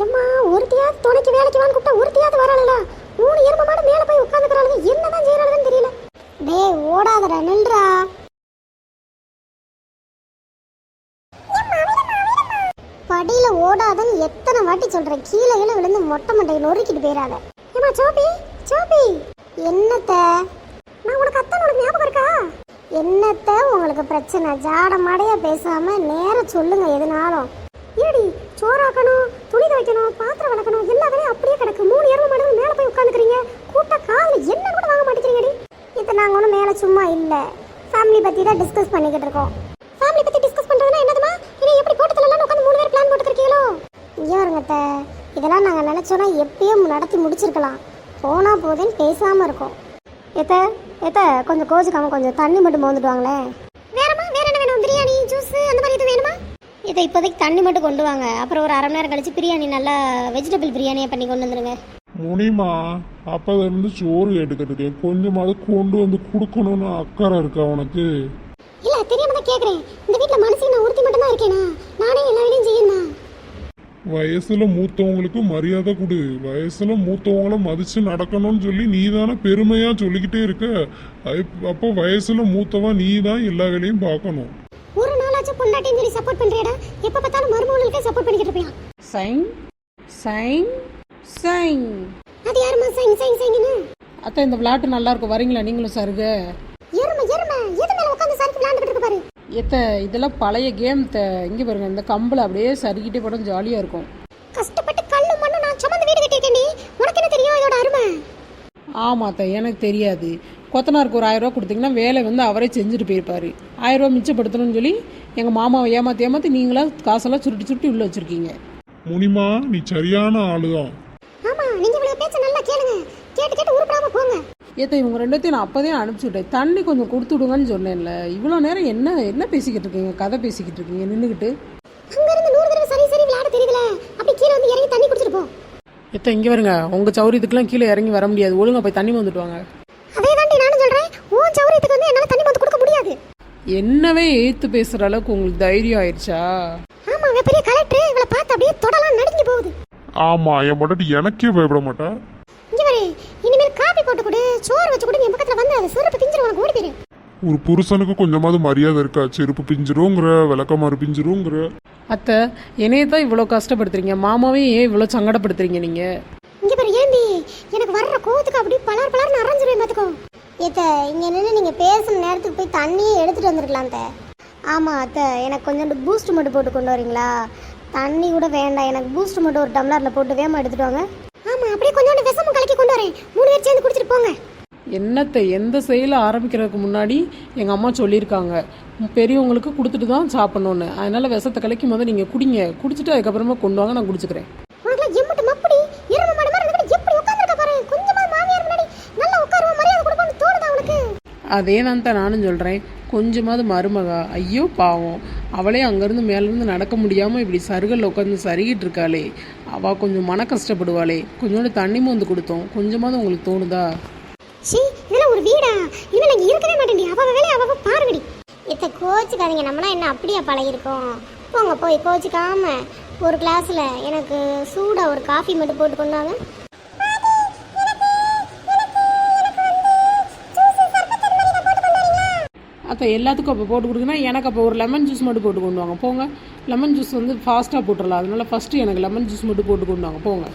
எம்மா ஒருத்தியாவது துணைக்கு வேலைக்கு வான்னு கூப்பிட்டா ஒருத்தியாவது வராளா? 3 எரும மாடு மேல போய் உட்கார்ந்துக்கறாளுங்க. என்னதான் செய்யறாளுன்னு தெரியல. டேய் ஓடாதடா, நில்றா. படியில ஓடாதன்னு எத்தனை வாட்டி சொல்றேன். கீழே விழுந்து மொட்டை மண்டையை நொறுக்கிட்டு போயிடாத. ஏமா சோபி, சோபி என்னத்த? நான் உனக்கு அத்தான், உனக்கு ஞாபகம் இருக்கா? என்னத்த உங்களுக்கு பிரச்சனை? ஜாட மாடையா பேசாம நேர சொல்லுங்க எதுனாலும். ஏடி சோறாக்கணும், துணி துவைக்கணும், பாத்திரம் வளர்க்கணும், எல்லா வேலையும் அப்படியே கிடக்கு. 3 எரும மாடு மேல போய் உட்காந்துக்கிறீங்க. கூட்ட காதுல என்ன கூட வாங்க மாட்டேங்கிறீங்கடி. இது நாங்க ஒன்றும் மேல சும்மா இல்ல, ஃபேமிலி பத்தி தான் டிஸ்கஸ் பண்ணிக்கிட்டு இருக்கோம். ஃபேமிலி பத்தி டிஸ்கஸ் பண்றதுன்னா என்னதுமா? இனி எப்படி கூட்டத்துல உட்காந்து 3 பேர் பிளான் போட்டுக்கிறீங்களோ? இங்க வருங்கத்த, இதெல்லாம் நாங்க நினைச்சோன்னா எப்பயும் நடத்தி முடிச்சிருக்கலாம். போனா போதுன்னு பேசாம இருக்கோம். ஏத்த கொஞ்சம் கோச்சுக்காம கொஞ்சம் தண்ணி மட்டும் மோந்துட்டு வாங்களேன். வேறமா வேற என்ன வேணும்? பிரியாணி, ஜூஸ் அந்த மாதிரி எதுவும் வேணுமா? இதை இப்போதைக்கு தண்ணி மட்டும் கொண்டு வாங்க. அப்புறம் ஒரு 1/2 மணி நேரம் கழிச்சு பிரியாணி, நல்லா வெஜிடபிள் பிரியாணியை பண்ணி கொண்டு வந்துருங்க. முனிமா அப்போது சோறு கேட்டுக்கிட்டு கொஞ்சமாவது கொண்டு வந்து கொடுக்கணும்னு அக்கறை இருக்கா உனக்கு? இல்ல தெரியாம தான் கேக்குறேன். இந்த வீட்ல மனசுக்கு நான் ஒருத்தி மட்டும் தான் இருக்கேனா? நானே எல்லா வேலையும் செய்யணும். வயசுல மூத்தவங்களுக்கு மரியாதை கொடு. வயசுல மூத்தவங்கள மதிச்சு நடக்கணும்னு சொல்லி நீ தானே பெருமையா சொல்லிக்கிட்டே இருக்க. அப்போ வயசுல மூத்தவன் நீ தான் எல்லா வேலையும் பார்க்கணும். ஒரு நாளாச்சும் பொண்டாட்டின்னு சொல்லி சப்போர்ட் பண்றியடா. எப்ப பார்த்தாலும் மருமகளுக்கே சப்போர்ட் பண்ணிக்கிட்டு இருப்பியா? Sign sign sign. அது யாருமா சைன் சைன் சைன்னு? அத்தை இந்த விளையாட்டு நல்லா இருக்கும், வரீங்களா நீங்களும் சருக? எருமை எருமை எது மேல உட்கார்ந்து சறுக்கி விளையாண்டுட்டு இருக்கு பாரு. இதெல்லாம் பழைய கேம். இங்க பாருங்க, இந்த கம்பளை அப்படியே சறுக்கிட்டே போட ஜாலியா இருக்கும். கஷ்டப்பட்டு கல்லு மண்ணு நான் சுமந்து வீடு கட்டியிருக்கேன். உனக்கு என்ன தெரியும் இதோட அருமை? ஆமா அத்தை, எனக்கு தெரியாது. கொத்தனாருக்கு ஒரு 1000 ரூபா கொடுத்தீங்கன்னா வேலை அவரே செஞ்சுட்டு போயிருப்பாரு. 1000 ரூபா மிச்சப்படுத்தணும்னு சொல்லி எங்க மாமாவை ஏமாத்தி நீங்களா காசெல்லாம் சுருட்டி உள்ள வச்சிருக்கீங்க. முனிமா நீ சரியான ஆளுதான். ஆமா, நீங்க இவ்வளவு பேச்ச நல்லா கேளுங்க. கேட்டு உருப்படாம போங்க. இவங்க 2 நான் அப்போதே அனுப்பிச்சு விட்டேன். தண்ணி கொஞ்சம் கொடுத்து விடுங்கன்னு சொன்னேன்ல. இவ்வளோ நேரம் என்ன பேசிக்கிட்டு இருக்கீங்க? கதை பேசிக்கிட்டு இருக்கீங்க நின்றுக்கிட்டு. அங்க இருந்து 100 தடவை சரி விளையாட தெரியல. அப்படி கீழே வந்து இறங்கி தண்ணி குடிச்சிட்டு போ. இங்க வருங்க, உங்க சௌரியத்துக்குலாம் கீழே இறங்கி வர முடியாது. ஒழுங்கா போய் தண்ணி வந்துட்டு வாங்க. அதே தாண்டி நானும் சொல்றேன். உன் சௌரியத்துக்கு வந்து என்னால தண்ணி வந்து கொடுக்க முடியாது. என்னவே ஏத்து பேசுற அளவுக்கு உங்களுக்கு தைரியம் ஆயிடுச்சா? ஆமா, பெரிய கலெக்டர் இவளை பார்த்து அப்படியே தொடலாம் நடுங்கி போகுது. ஆமா, என் பொண்டாட்டி எனக்கே பயப்பட மாட்டா. இங்க வர, இனிமேல் காபி போட்டு கொடு, சோறு வச்சு கொடு. என் பக்கத்துல வந்து அது செருப்பு பிஞ்சிரும், உனக்கு ஓடி போயிரு. ஒரு புருஷனுக்கு கொஞ்சமாவது மரியாதை இருக்கா? செருப்பு பிஞ்சிருங்கிற, விளக்கமாறு பிஞ்சிருங்கிற. அத்தை என்னையே தான் இவ்வளோ கஷ்டப்படுத்துறீங்க, மாமாவே ஏன் இவ்வளோ சங்கடப்படுத்துறீங்க நீங்க? இங்க பாரு ஏந்தி, எனக்கு வர்ற கோவத்துக்கு அப்படியே பலார் அரைஞ்சிருவேன் பாத்துக்கோ. ஏத்த இங்க நின்று நீங்க பேசுன நேரத்துக்கு போய் தண்ணியே எடுத்துட்டு வந்துருக்கலாம். ஆமா அத்தை, எனக்கு கொஞ்சம் பூஸ்ட் மட்டும் போட்டு கொண்டு வரீங்களா? தண்ணி கூட வேண்டாம், எனக்கு பூஸ்ட் மட்டும் ஒரு டம்ளர்ல போட்டு வேமா எடுத்துட்டு வாங்க. ஆமா, அப்படியே கொஞ்சோண்டு விஷமும் கலக்கி கொண்டு வரேன். 3 பேர் சேர்ந்து குடிச்சிட்டு போங்க. என்னத்தை எந்த செயலை ஆரம்பிக்கிறதுக்கு முன்னாடி எங்கள் அம்மா சொல்லியிருக்காங்க, பெரியவங்களுக்கு கொடுத்துட்டு தான் சாப்பிடணுன்னு. அதனால விஷத்தை கலக்கி முதல்ல நீங்கள் குடிங்க, குடிச்சிட்டு அதுக்கப்புறமா கொண்டு வாங்க, நான் குடிச்சுக்கிறேன். உனக்குலாம் எம்மட்டு மப்படி எரும மாடு மாதிரி இருந்துட்டு எப்படி உட்கார்ந்திருக்க பாரு. கொஞ்சமா மாமியார் முன்னாடி நல்லா உட்காருவ, மரியாதை கொடுப்போம்னு தோணுதா உனக்கு? அதே தான் நானும் சொல்கிறேன். கொஞ்சமாவது மருமகா, ஐயோ பாவம், அவளே அங்கேருந்து மேலேருந்து நடக்க முடியாமல் இப்படி சருகல்ல உட்காந்து சருகிட்டு இருக்காளே, அவள் கொஞ்சம் மன கஷ்டப்படுவாளே. கொஞ்சோண்டு தண்ணி மோந்து கொடுத்தோம், கொஞ்சமாவது உங்களுக்கு தோணுதா? சி, இதெல்லாம் ஒரு வீடா? இனிமேல் இங்கே இருக்கவே மாட்டேன்டி. அவ வேலையை அவ பாருங்கடி. இத்த கோச்சுக்காதீங்க, நம்மளாம் என்ன அப்படியே பழகிருக்கோம். போங்க, போய் கோச்சுக்காம ஒரு கிளாஸில் எனக்கு சூடாக ஒரு காஃபி மட்டும் போட்டு கொண்டாங்க. அத்தை எல்லாத்துக்கும் அப்போ போட்டு கொடுக்குன்னா எனக்கு அப்போ ஒரு லெமன் ஜூஸ் மட்டும் போட்டு கொண்டு வாங்க போங்க. லெமன் ஜூஸ் ஃபாஸ்ட்டாக போட்டுடலாம், அதனால ஃபஸ்ட்டு எனக்கு லெமன் ஜூஸ் மட்டும் போட்டு கொண்டு வாங்க போங்க.